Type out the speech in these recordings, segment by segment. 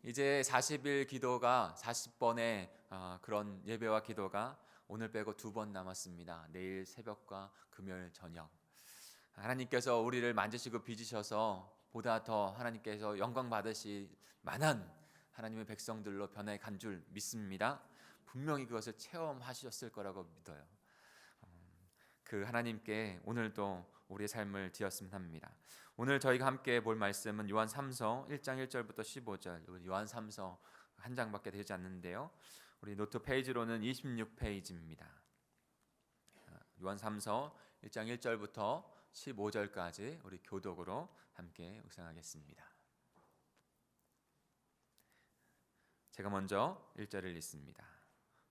이제 40일 기도가 40번의 그런 예배와 기도가 오늘 빼고 2번 남았습니다. 내일 새벽과 금요일 저녁. 하나님께서 우리를 만지시고 빚으셔서 보다 더 하나님께서 영광 받으실 만한 하나님의 백성들로 변해 간 줄 믿습니다. 분명히 그것을 체험하셨을 거라고 믿어요. 그 하나님께 오늘도 우리의 삶을 드렸으면 합니다. 오늘 저희가 함께 볼 말씀은 요한 3서 1장 1절부터 15절. 요한 3서 한 장밖에 되지 않는데요. 우리 노트 페이지로는 26페이지입니다. 요한 3서 1장 1절부터 15절까지 우리 교독으로 함께 묵상하겠습니다. 제가 먼저 1절을 읽습니다.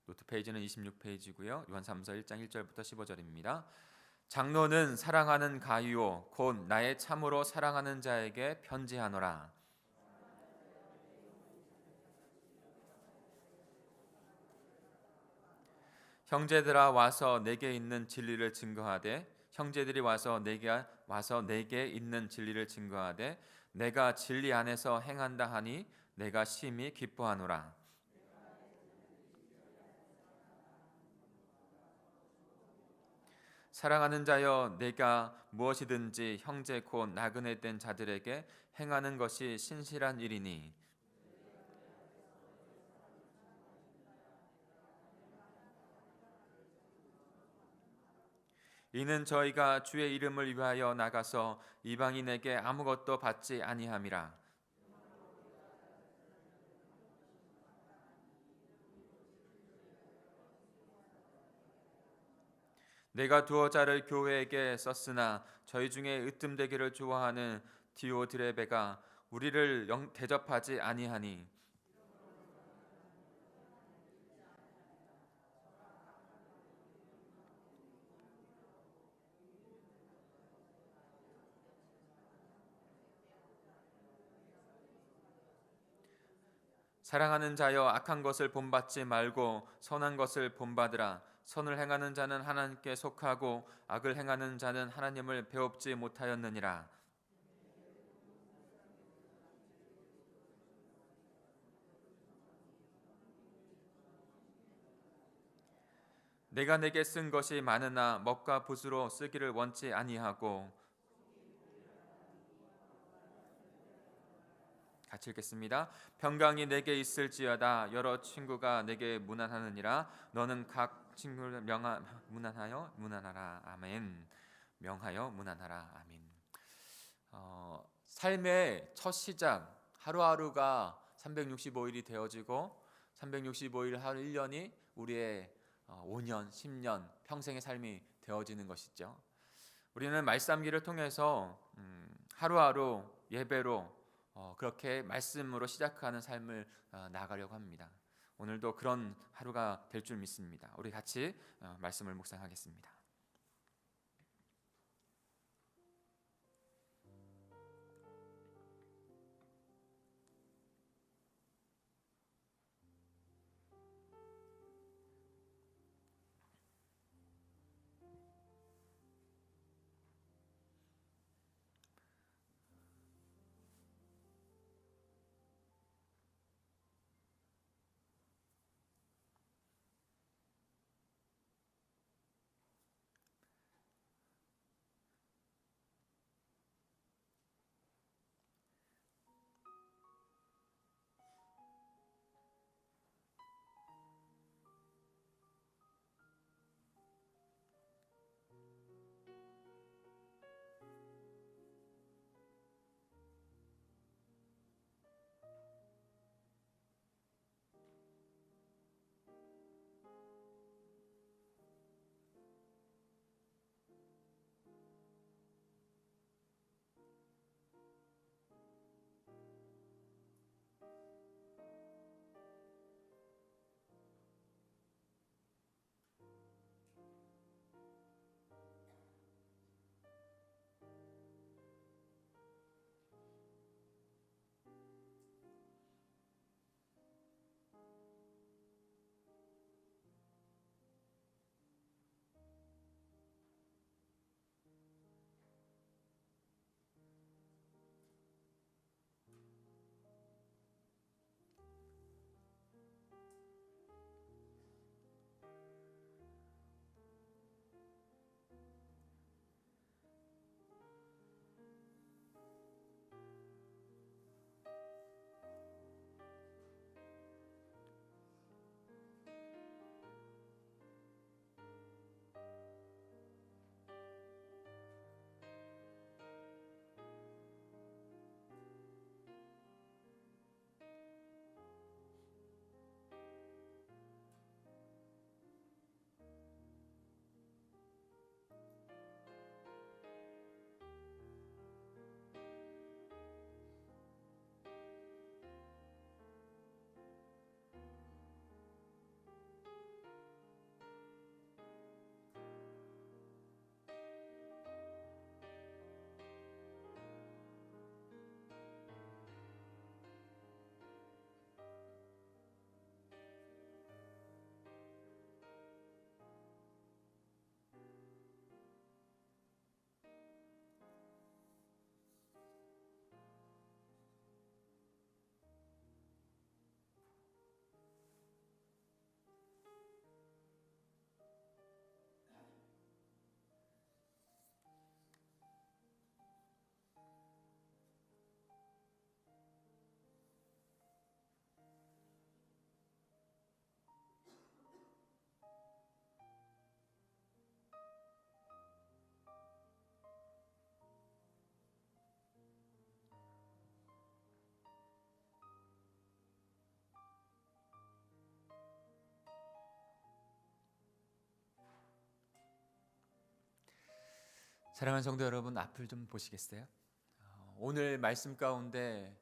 노트 페이지는 26페이지고요. 요한 3서 1장 1절부터 15절입니다. 장로는 사랑하는 가이오 곧 나의 참으로 사랑하는 자에게 편지하노라. 형제들아 와서 내게 있는 진리를 증거하되 형제들이 와서 내게 있는 진리를 증거하되 내가 진리 안에서 행한다 하니 내가 심히 기뻐하노라. 사랑하는 자여 내가 무엇이든지 형제 곧 나그네 된 자들에게 행하는 것이 신실한 일이니 이는 저희가 주의 이름을 위하여 나가서 이방인에게 아무것도 받지 아니함이라. 내가 두어 자를 교회에게 썼으나 저희 중에 으뜸되기를 좋아하는 디오드레베가 우리를 대접하지 아니하니 사랑하는 자여 악한 것을 본받지 말고 선한 것을 본받으라. 선을 행하는 자는 하나님께 속하고 악을 행하는 자는 하나님을 배웁지 못하였느니라. 내가 내게 쓴 것이 많으나 먹과 붓으로 쓰기를 원치 아니하고 같이 읽겠습니다. 평강이 내게 있을지어다 여러 친구가 내게 문안하느니라. 너는 각 친구를 문안하여 문안하라. 아멘. 명하여 문안하라. 아멘. 삶의 첫 시작 하루하루가 365일이 되어지고 365일 하루 1년이 우리의 5년, 10년, 평생의 삶이 되어지는 것이죠. 우리는 말씀기를 통해서 하루하루 예배로 그렇게 말씀으로 시작하는 삶을 나아가려고 합니다. 오늘도 그런 하루가 될 줄 믿습니다. 우리 같이 말씀을 묵상하겠습니다. 사랑하는 성도 여러분, 앞을 좀 보시겠어요? 오늘 말씀 가운데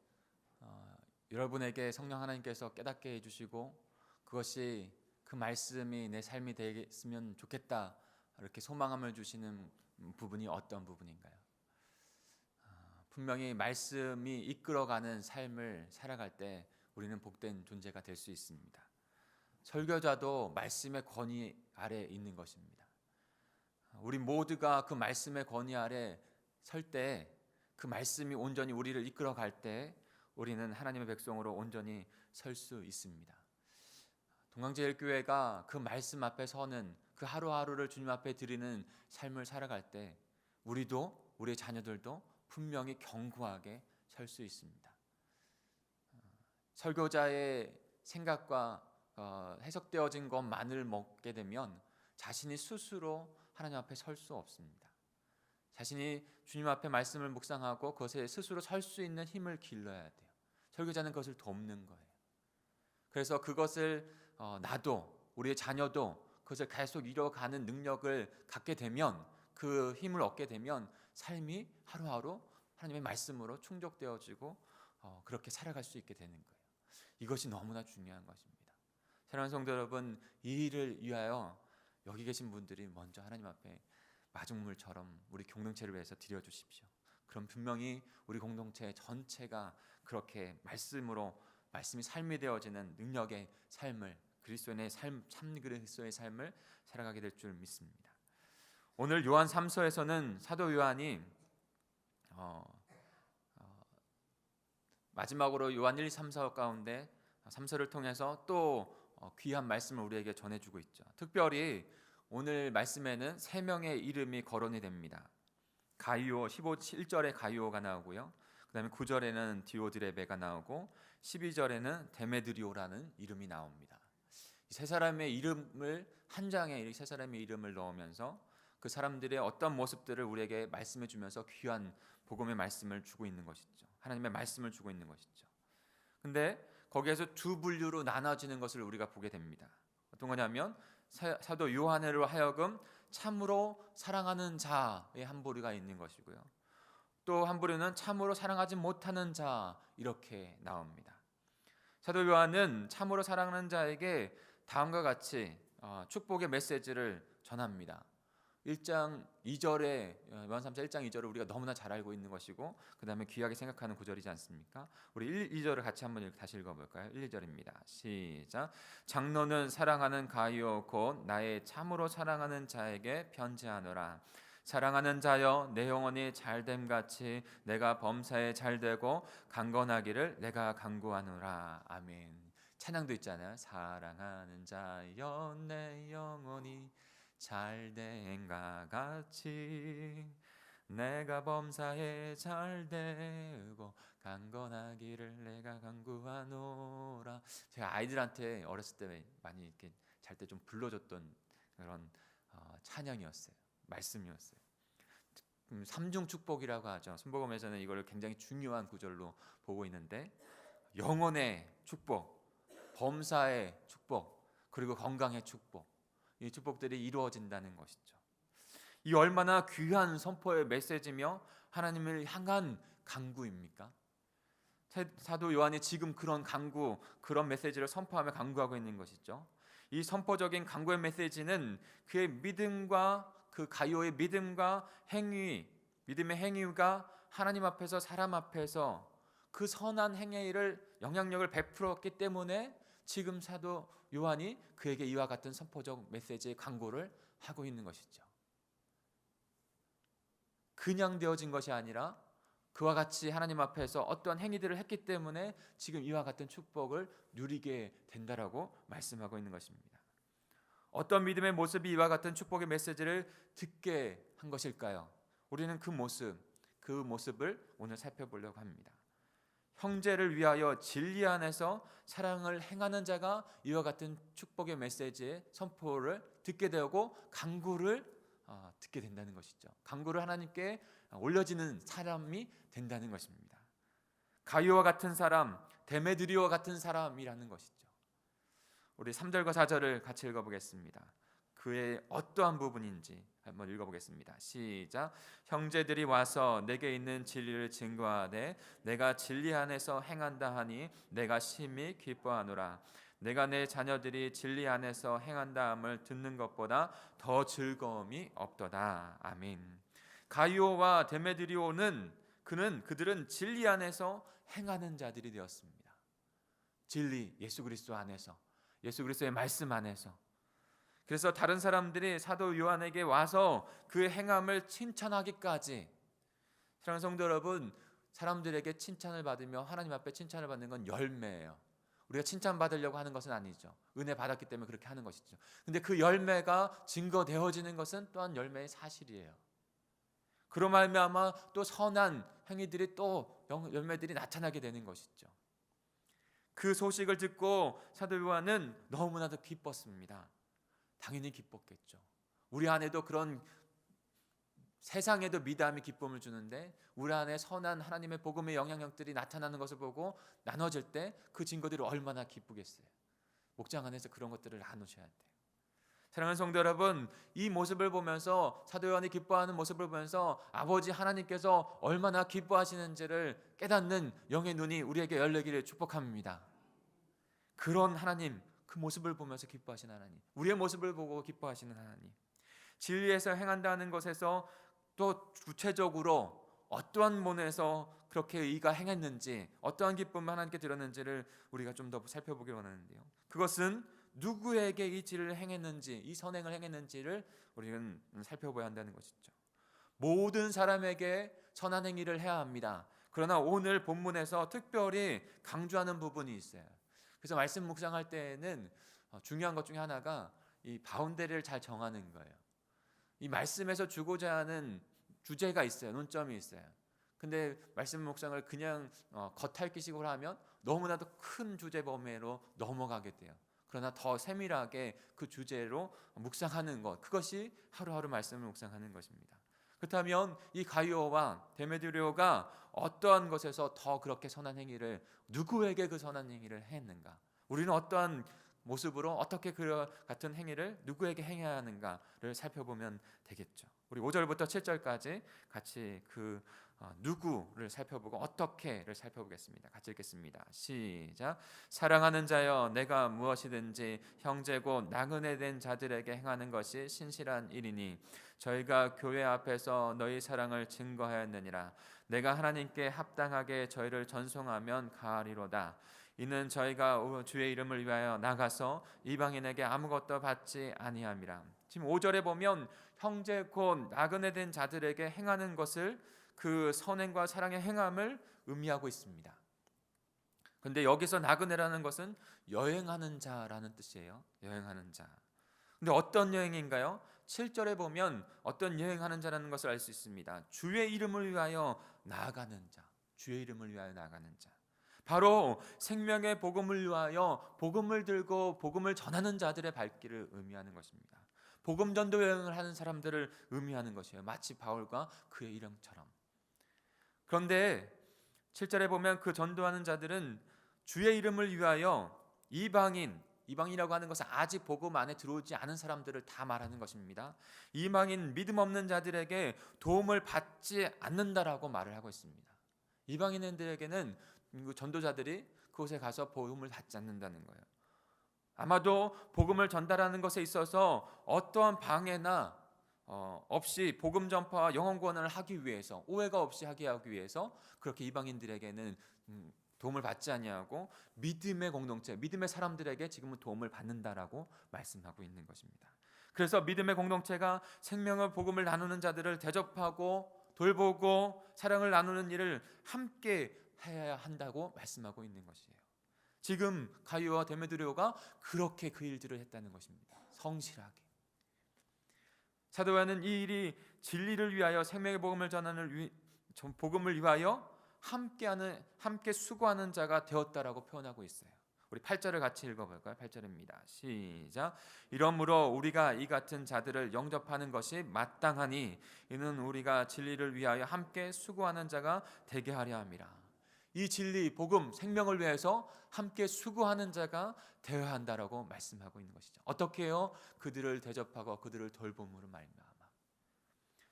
여러분에게 성령 하나님께서 깨닫게 해주시고 그것이 그 말씀이 내 삶이 되겠으면 좋겠다 이렇게 소망함을 주시는 부분이 어떤 부분인가요? 분명히 말씀이 이끌어가는 삶을 살아갈 때 우리는 복된 존재가 될 수 있습니다. 설교자도 말씀의 권위 아래 있는 것입니다. 우리 모두가 그 말씀의 권위 아래 설 때, 그 말씀이 온전히 우리를 이끌어갈 때 우리는 하나님의 백성으로 온전히 설 수 있습니다. 동강제일교회가 그 말씀 앞에 서는 그 하루하루를 주님 앞에 드리는 삶을 살아갈 때 우리도 우리의 자녀들도 분명히 견고하게 설 수 있습니다. 설교자의 생각과 해석되어진 것만을 먹게 되면 자신이 스스로 하나님 앞에 설 수 없습니다. 자신이 주님 앞에 말씀을 묵상하고 그것에 스스로 설 수 있는 힘을 길러야 돼요. 설교자는 그것을 돕는 거예요. 그래서 그것을 나도 우리의 자녀도 그것을 계속 이뤄가는 능력을 갖게 되면, 그 힘을 얻게 되면 삶이 하루하루 하나님의 말씀으로 충족되어지고 그렇게 살아갈 수 있게 되는 거예요. 이것이 너무나 중요한 것입니다. 사랑하는 성도 여러분, 이 일을 위하여 여기 계신 분들이 먼저 하나님 앞에 마중물처럼 우리 공동체를 위해서 드려주십시오. 그럼 분명히 우리 공동체 전체가 그렇게 말씀이 삶이 되어지는 능력의 삶을, 그리스도인의 삶, 참 그리스도의 삶을 살아가게 될 줄 믿습니다. 오늘 요한 3서에서는 사도 요한이 마지막으로 요한 1, 3, 4 가운데 3서를 통해서 또 귀한 말씀을 우리에게 전해주고 있죠. 특별히 오늘 말씀에는 세 명의 이름이 거론이 됩니다. 가이오, 1절에 가이오가 나오고요. 그 다음에 9절에는 디오드레베가 나오고 12절에는 데메드리오라는 이름이 나옵니다. 세 사람의 이름을, 한 장에 이 세 사람의 이름을 넣으면서 그 사람들의 어떤 모습들을 우리에게 말씀해 주면서 귀한 복음의 말씀을 주고 있는 것이죠. 하나님의 말씀을 주고 있는 것이죠. 근데 거기에서 두 분류로 나눠지는 것을 우리가 보게 됩니다. 어떤 거냐면 사도 요한으로 하여금 참으로 사랑하는 자의 한 부류가 있는 것이고요. 또 한 부류는 참으로 사랑하지 못하는 자, 이렇게 나옵니다. 사도 요한은 참으로 사랑하는 자에게 다음과 같이 축복의 메시지를 전합니다. 1장 2절에 요한 3서 1장 2절을 우리가 너무나 잘 알고 있는 것이고, 그 다음에 귀하게 생각하는 구절이지 않습니까? 우리 1, 2절을 같이 한번 다시 읽어볼까요? 1, 2절입니다. 시작. 장로는 사랑하는 가이오 곧 나의 참으로 사랑하는 자에게 편지하노라. 사랑하는 자여, 내 영혼이 잘됨 같이 내가 범사에 잘되고 강건하기를 내가 간구하노라. 아멘. 찬양도 있잖아요. 사랑하는 자여, 내 영혼이 잘된가 같이 내가 범사에 잘되고 강건하기를 내가 간구하노라. 제가 아이들한테 어렸을 때 많이 이렇게 잘 때 좀 불러줬던 그런 찬양이었어요. 말씀이었어요. 삼중 축복이라고 하죠. 순복음에서는 이걸 굉장히 중요한 구절로 보고 있는데, 영혼의 축복, 범사의 축복, 그리고 건강의 축복, 이 축복들이 이루어진다는 것이죠. 이 얼마나 귀한 선포의 메시지며 하나님을 향한 간구입니까? 사도 요한이 지금 그런 간구, 그런 메시지를 선포하며 간구하고 있는 것이죠. 이 선포적인 간구의 메시지는 그의 믿음과 그 가이오의 믿음과 행위, 믿음의 행위가 하나님 앞에서 사람 앞에서 그 선한 행위를 영향력을 베풀었기 때문에 지금 사도 요한이 그에게 이와 같은 선포적 메시지의 광고를 하고 있는 것이죠. 그냥 되어진 것이 아니라 그와 같이 하나님 앞에서 어떠한 행위들을 했기 때문에 지금 이와 같은 축복을 누리게 된다라고 말씀하고 있는 것입니다. 어떤 믿음의 모습이 이와 같은 축복의 메시지를 듣게 한 것일까요? 우리는 그 모습을 오늘 살펴보려고 합니다. 형제를 위하여 진리 안에서 사랑을 행하는 자가 이와 같은 축복의 메시지의 선포를 듣게 되고 간구를 듣게 된다는 것이죠. 간구를 하나님께 올려지는 사람이 된다는 것입니다. 가이오와 같은 사람, 데메드리오와 같은 사람이라는 것이죠. 우리 3절과 4절을 같이 읽어보겠습니다. 그의 어떠한 부분인지 한번 읽어보겠습니다. 시작. 형제들이 와서 내게 있는 진리를 증거하되 내가 진리 안에서 행한다 하니 내가 심히 기뻐하노라. 내가 내 자녀들이 진리 안에서 행한다 함을 듣는 것보다 더 즐거움이 없도다. 아멘. 가이오와 데메드리오는 그들은 진리 안에서 행하는 자들이 되었습니다. 진리, 예수 그리스도 안에서, 예수 그리스도의 말씀 안에서. 그래서 다른 사람들이 사도 요한에게 와서 그 행함을 칭찬하기까지. 사랑하는 성도 여러분, 사람들에게 칭찬을 받으며 하나님 앞에 칭찬을 받는 건 열매예요. 우리가 칭찬받으려고 하는 것은 아니죠. 은혜 받았기 때문에 그렇게 하는 것이죠. 근데 그 열매가 증거되어지는 것은 또한 열매의 사실이에요. 그로 말미암아 또 선한 행위들이 또 열매들이 나타나게 되는 것이죠. 그 소식을 듣고 사도 요한은 너무나도 기뻤습니다. 당연히 기뻤겠죠. 우리 안에도 그런 세상에도 미담이 기쁨을 주는데 우리 안에 선한 하나님의 복음의 영향력들이 나타나는 것을 보고 나눠질 때 그 증거들이 얼마나 기쁘겠어요. 목장 안에서 그런 것들을 나누셔야 돼요. 사랑하는 성도 여러분, 이 모습을 보면서 사도 요한이 기뻐하는 모습을 보면서 아버지 하나님께서 얼마나 기뻐하시는지를 깨닫는 영의 눈이 우리에게 열리기를 축복합니다. 그런 하나님, 그 모습을 보면서 기뻐하시는 하나님, 우리의 모습을 보고 기뻐하시는 하나님, 진리에서 행한다는 것에서 또 구체적으로 어떠한 면에서 그렇게 의가 행했는지, 어떠한 기쁨을 하나님께 드렸는지를 우리가 좀 더 살펴보길 원하는데요. 그것은 누구에게 이 진리를 행했는지, 이 선행을 행했는지를 우리는 살펴봐야 한다는 것이죠. 모든 사람에게 선한 행위를 해야 합니다. 그러나 오늘 본문에서 특별히 강조하는 부분이 있어요. 그래서 말씀 묵상할 때에는 중요한 것 중에 하나가 이 바운더리를 잘 정하는 거예요. 이 말씀에서 주고자 하는 주제가 있어요. 논점이 있어요. 근데 말씀 묵상을 그냥 겉핥기식으로 하면 너무나도 큰 주제 범위로 넘어가게 돼요. 그러나 더 세밀하게 그 주제로 묵상하는 것, 그것이 하루하루 말씀을 묵상하는 것입니다. 그렇다면 이 가이오와 데메드리오가 어떠한 것에서 더 그렇게 선한 행위를, 누구에게 그 선한 행위를 했는가? 우리는 어떠한 모습으로 어떻게 그 같은 행위를 누구에게 행해야 하는가를 살펴보면 되겠죠. 우리 5절부터 7절까지 같이 그 누구를 살펴보고 어떻게를 살펴보겠습니다. 같이 읽겠습니다. 시작. 사랑하는 자여, 내가 무엇이든지 형제고 나그네 된 자들에게 행하는 것이 신실한 일이니 저희가 교회 앞에서 너희 사랑을 증거하였느니라. 내가 하나님께 합당하게 저희를 전송하면 가하리로다. 이는 저희가 주의 이름을 위하여 나가서 이방인에게 아무것도 받지 아니함이라. 지금 5절에 보면 형제 곧 나그네 된 자들에게 행하는 것을, 그 선행과 사랑의 행함을 의미하고 있습니다. 그런데 여기서 나그네라는 것은 여행하는 자라는 뜻이에요. 여행하는 자. 근데 어떤 여행인가요? 7절에 보면 어떤 여행하는 자라는 것을 알 수 있습니다. 주의 이름을 위하여 나아가는 자. 주의 이름을 위하여 나아가는 자. 바로 생명의 복음을 위하여 복음을 들고 복음을 전하는 자들의 발길을 의미하는 것입니다. 복음 전도 여행을 하는 사람들을 의미하는 것이에요. 마치 바울과 그의 이름처럼. 그런데 7절에 보면 그 전도하는 자들은 주의 이름을 위하여 이방인이라고 하는 것은 아직 복음 안에 들어오지 않은 사람들을 다 말하는 것입니다. 이방인 믿음 없는 자들에게 도움을 받지 않는다라고 말을 하고 있습니다. 이방인들에게는 전도자들이 그곳에 가서 복음을 받지 않는다는 거예요. 아마도 복음을 전달하는 것에 있어서 어떠한 방해나 없이 복음 전파와 영혼 구원을 하기 위해서, 오해가 없이 하게 하기 위해서 그렇게 이방인들에게는 도움을 받지 아니하고 믿음의 공동체, 믿음의 사람들에게 지금은 도움을 받는다라고 말씀하고 있는 것입니다. 그래서 믿음의 공동체가 생명의 복음을 나누는 자들을 대접하고 돌보고 사랑을 나누는 일을 함께 해야 한다고 말씀하고 있는 것이에요. 지금 가이오와 데메드리오가 그렇게 그 일들을 했다는 것입니다. 성실하게. 사도 요한은 이 일이 진리를 위하여, 생명의 복음을 전하는 복음을 위하여 함께 수고하는 자가 되었다라고 표현하고 있어요. 우리 8절을 같이 읽어볼까요? 8절입니다. 시작. 이러므로 우리가 이 같은 자들을 영접하는 것이 마땅하니 이는 우리가 진리를 위하여 함께 수고하는 자가 되게 하려 함이라. 이 진리, 복음, 생명을 위해서 함께 수고하는 자가 되어야 한다라고 말씀하고 있는 것이죠. 어떻게 해요? 그들을 대접하고 그들을 돌봄으로 말미암아.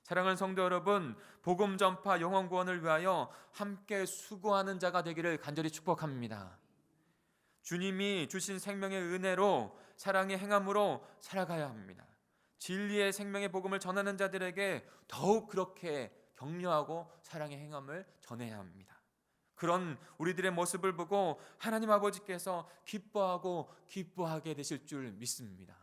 사랑하는 성도 여러분, 복음 전파 영혼 구원을 위하여 함께 수고하는 자가 되기를 간절히 축복합니다. 주님이 주신 생명의 은혜로 사랑의 행함으로 살아가야 합니다. 진리의 생명의 복음을 전하는 자들에게 더욱 그렇게 격려하고 사랑의 행함을 전해야 합니다. 그런 우리들의 모습을 보고 하나님 아버지께서 기뻐하고 기뻐하게 되실 줄 믿습니다.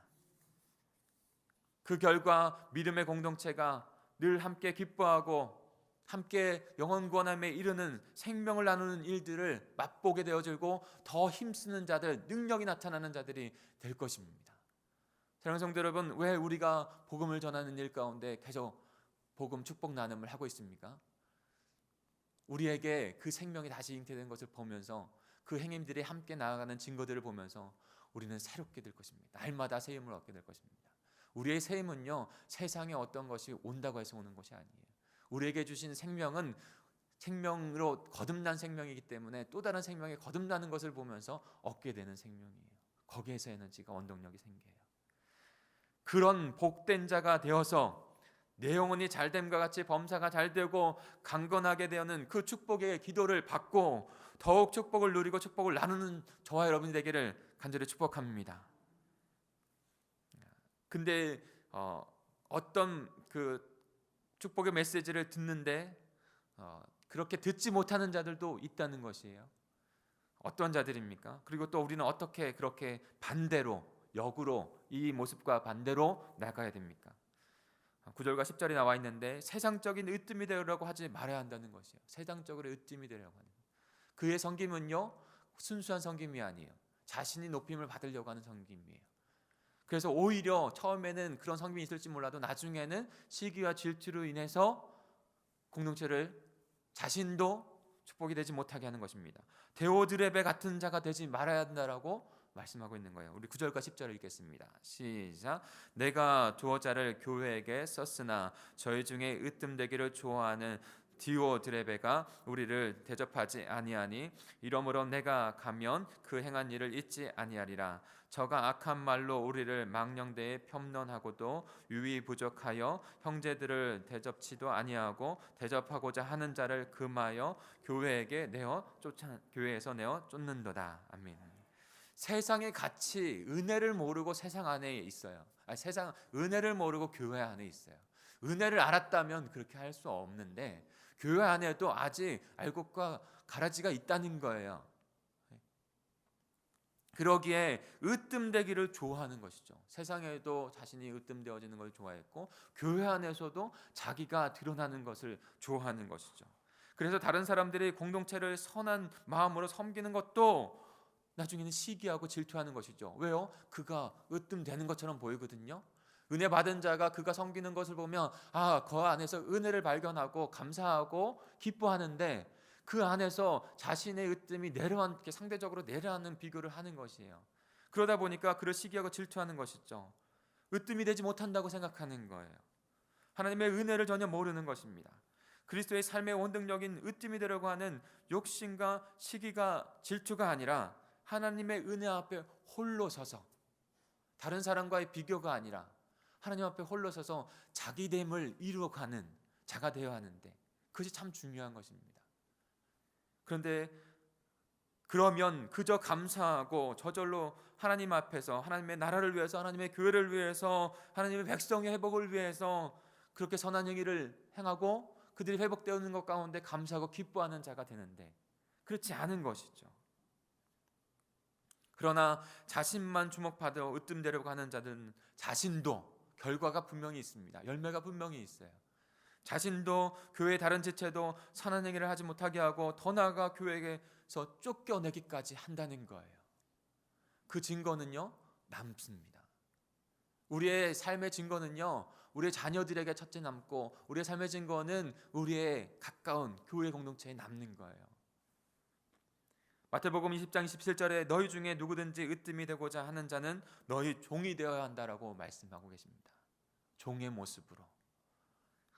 그 결과 믿음의 공동체가 늘 함께 기뻐하고 함께 영혼 구원함에 이르는 생명을 나누는 일들을 맛보게 되어지고 더 힘쓰는 자들, 능력이 나타나는 자들이 될 것입니다. 사랑하는 성도 여러분, 왜 우리가 복음을 전하는 일 가운데 계속 복음 축복 나눔을 하고 있습니까? 우리에게 그 생명이 다시 잉태된 것을 보면서 그 행님들이 함께 나아가는 증거들을 보면서 우리는 새롭게 될 것입니다. 날마다 새 힘을 얻게 될 것입니다. 우리의 새 힘은요, 세상에 어떤 것이 온다고 해서 오는 것이 아니에요. 우리에게 주신 생명은 생명으로 거듭난 생명이기 때문에 또 다른 생명에 거듭나는 것을 보면서 얻게 되는 생명이에요. 거기에서 에너지가, 원동력이 생겨요. 그런 복된 자가 되어서 내 영혼이 잘됨과 같이 범사가 잘되고 강건하게 되는 그 축복의 기도를 받고 더욱 축복을 누리고 축복을 나누는 저와 여러분이 되기를 간절히 축복합니다. 근데 어떤 그 축복의 메시지를 듣는데 그렇게 듣지 못하는 자들도 있다는 것이에요. 어떤 자들입니까? 그리고 또 우리는 어떻게 그렇게 반대로, 역으로 이 모습과 반대로 나가야 됩니까? 9절과 10절이 나와 있는데 세상적인 으뜸이 되려고 하지 말아야 한다는 것이에요. 세상적으로 으뜸이 되려고 하는 것. 그의 섬김은요, 순수한 섬김이 아니에요. 자신이 높임을 받으려고 하는 섬김이에요. 그래서 오히려 처음에는 그런 섬김이 있을지 몰라도 나중에는 시기와 질투로 인해서 공동체를 자신도 축복이 되지 못하게 하는 것입니다. 데오드레베 같은 자가 되지 말아야 한다라고 말씀하고 있는 거예요. 우리 9절과 10절을 읽겠습니다. 시작. 내가 두어자를 교회에게 썼으나 저희 중에 으뜸되기를 좋아하는 디오드레베가 우리를 대접하지 아니하니 이러므로 내가 가면 그 행한 일을 잊지 아니하리라. 저가 악한 말로 우리를 망령되이 폄론하고도 유의 부족하여 형제들을 대접치도 아니하고 대접하고자 하는 자를 금하여 교회에서 내어 쫓는도다. 아멘. 세상의 가치, 은혜를 모르고 세상 안에 있어요. 세상 은혜를 모르고 교회 안에 있어요. 은혜를 알았다면 그렇게 할 수 없는데 교회 안에도 아직 알곡과 가라지가 있다는 거예요. 그러기에 으뜸되기를 좋아하는 것이죠. 세상에도 자신이 으뜸되어지는 것을 좋아했고 교회 안에서도 자기가 드러나는 것을 좋아하는 것이죠. 그래서 다른 사람들이 공동체를 선한 마음으로 섬기는 것도 나중에는 시기하고 질투하는 것이죠. 왜요? 그가 으뜸되는 것처럼 보이거든요. 은혜 받은 자가 그가 섬기는 것을 보면 그 안에서 은혜를 발견하고 감사하고 기뻐하는데 그 안에서 자신의 으뜸이 내려앉게 상대적으로 내려앉는 비교를 하는 것이에요. 그러다 보니까 그를 시기하고 질투하는 것이죠. 으뜸이 되지 못한다고 생각하는 거예요. 하나님의 은혜를 전혀 모르는 것입니다. 그리스도의 삶의 원동력인 으뜸이 되려고 하는 욕심과 시기가 질투가 아니라 하나님의 은혜 앞에 홀로 서서 다른 사람과의 비교가 아니라 하나님 앞에 홀로 서서 자기됨을 이루어가는 자가 되어야 하는데 그것이 참 중요한 것입니다. 그런데 그러면 그저 감사하고 저절로 하나님 앞에서 하나님의 나라를 위해서 하나님의 교회를 위해서 하나님의 백성의 회복을 위해서 그렇게 선한 행위를 행하고 그들이 회복되는 것 가운데 감사하고 기뻐하는 자가 되는데 그렇지 않은 것이죠. 그러나 자신만 주목받아 으뜸되려고 하는 자들은 자신도 결과가 분명히 있습니다. 열매가 분명히 있어요. 자신도 교회의 다른 지체도 선한 행위를 하지 못하게 하고 더 나아가 교회에서 쫓겨내기까지 한다는 거예요. 그 증거는요 남습니다. 우리의 삶의 증거는요 우리의 자녀들에게 첫째 남고 우리의 삶의 증거는 우리의 가까운 교회 공동체에 남는 거예요. 마태복음 20장 27절에 너희 중에 누구든지 으뜸이 되고자 하는 자는 너희 종이 되어야 한다라고 말씀하고 계십니다. 종의 모습으로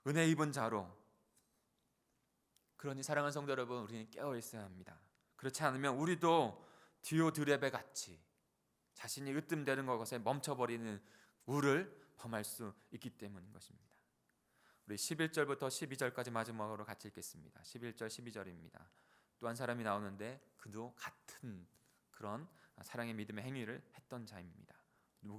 은혜 입은 자로. 그러니 사랑하는 성도 여러분, 우리는 깨어 있어야 합니다. 그렇지 않으면 우리도 디오드레베 같이 자신이 으뜸되는 것에 멈춰버리는 우를 범할 수 있기 때문인 것입니다. 우리 11절부터 12절까지 마지막으로 같이 읽겠습니다. 11절 12절입니다. 또 한 사람이 나오는데 그도 같은 그런 사랑의 믿음의 행위를 했던 자입니다.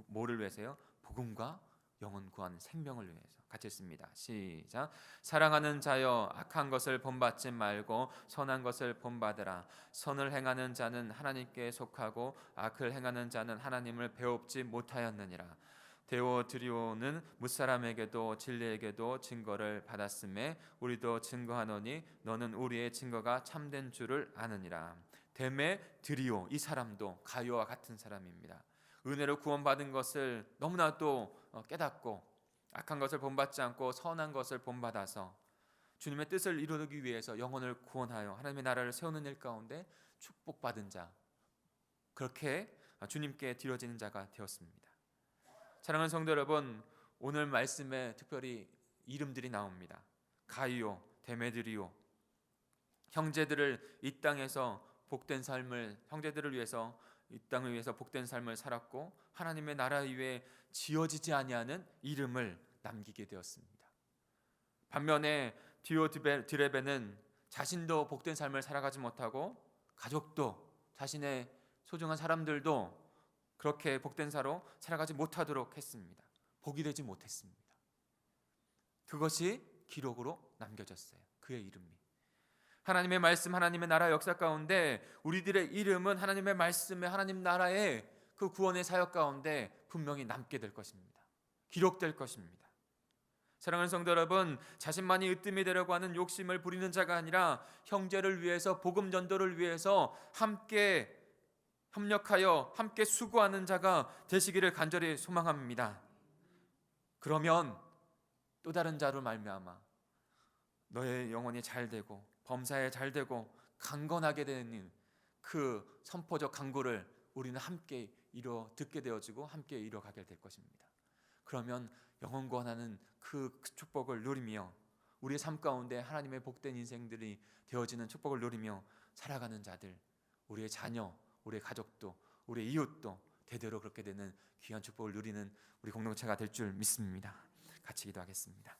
뭐를 위해서요? 복음과 영혼 구하는 생명을 위해서. 같이 읽습니다. 시작. 사랑하는 자여, 악한 것을 본받지 말고 선한 것을 본받으라. 선을 행하는 자는 하나님께 속하고 악을 행하는 자는 하나님을 배웁지 못하였느니라. 데오드리오는 무사람에게도 진리에게도 증거를 받았음에 우리도 증거하노니 너는 우리의 증거가 참된 줄을 아느니라. 데메드리오, 이 사람도 가요와 같은 사람입니다. 은혜로 구원받은 것을 너무나도 깨닫고 악한 것을 본받지 않고 선한 것을 본받아서 주님의 뜻을 이루기 위해서 영혼을 구원하여 하나님의 나라를 세우는 일 가운데 축복받은 자, 그렇게 주님께 드려지는 자가 되었습니다. 사랑하는 성도 여러분, 오늘 말씀에 특별히 이름들이 나옵니다. 가이오, 데메드리오, 형제들을 이 땅에서 복된 삶을, 형제들을 위해서 이 땅을 위해서 복된 삶을 살았고 하나님의 나라 위에 지어지지 아니하는 이름을 남기게 되었습니다. 반면에 디오드레베는 자신도 복된 삶을 살아가지 못하고 가족도, 자신의 소중한 사람들도 그렇게 복된 사로 살아가지 못하도록 했습니다. 복이 되지 못했습니다. 그것이 기록으로 남겨졌어요. 그의 이름이. 하나님의 말씀, 하나님의 나라 역사 가운데 우리들의 이름은 하나님의 말씀에, 하나님 나라의 그 구원의 사역 가운데 분명히 남게 될 것입니다. 기록될 것입니다. 사랑하는 성도 여러분, 자신만이 으뜸이 되려고 하는 욕심을 부리는 자가 아니라 형제를 위해서, 복음 전도를 위해서 함께 협력하여 함께 수고하는 자가 되시기를 간절히 소망합니다. 그러면 또 다른 자로 말미암아 너의 영혼이 잘 되고 범사에 잘 되고 강건하게 되는 그 선포적 강구를 우리는 함께 듣게 되어지고 함께 이뤄가게 될 것입니다. 그러면 영혼 구원하는 그 축복을 누리며 우리의 삶 가운데 하나님의 복된 인생들이 되어지는 축복을 누리며 살아가는 자들, 우리의 자녀, 우리의 가족도, 우리의 이웃도 대대로 그렇게 되는 귀한 축복을 누리는 우리 공동체가 될 줄 믿습니다. 같이 기도하겠습니다.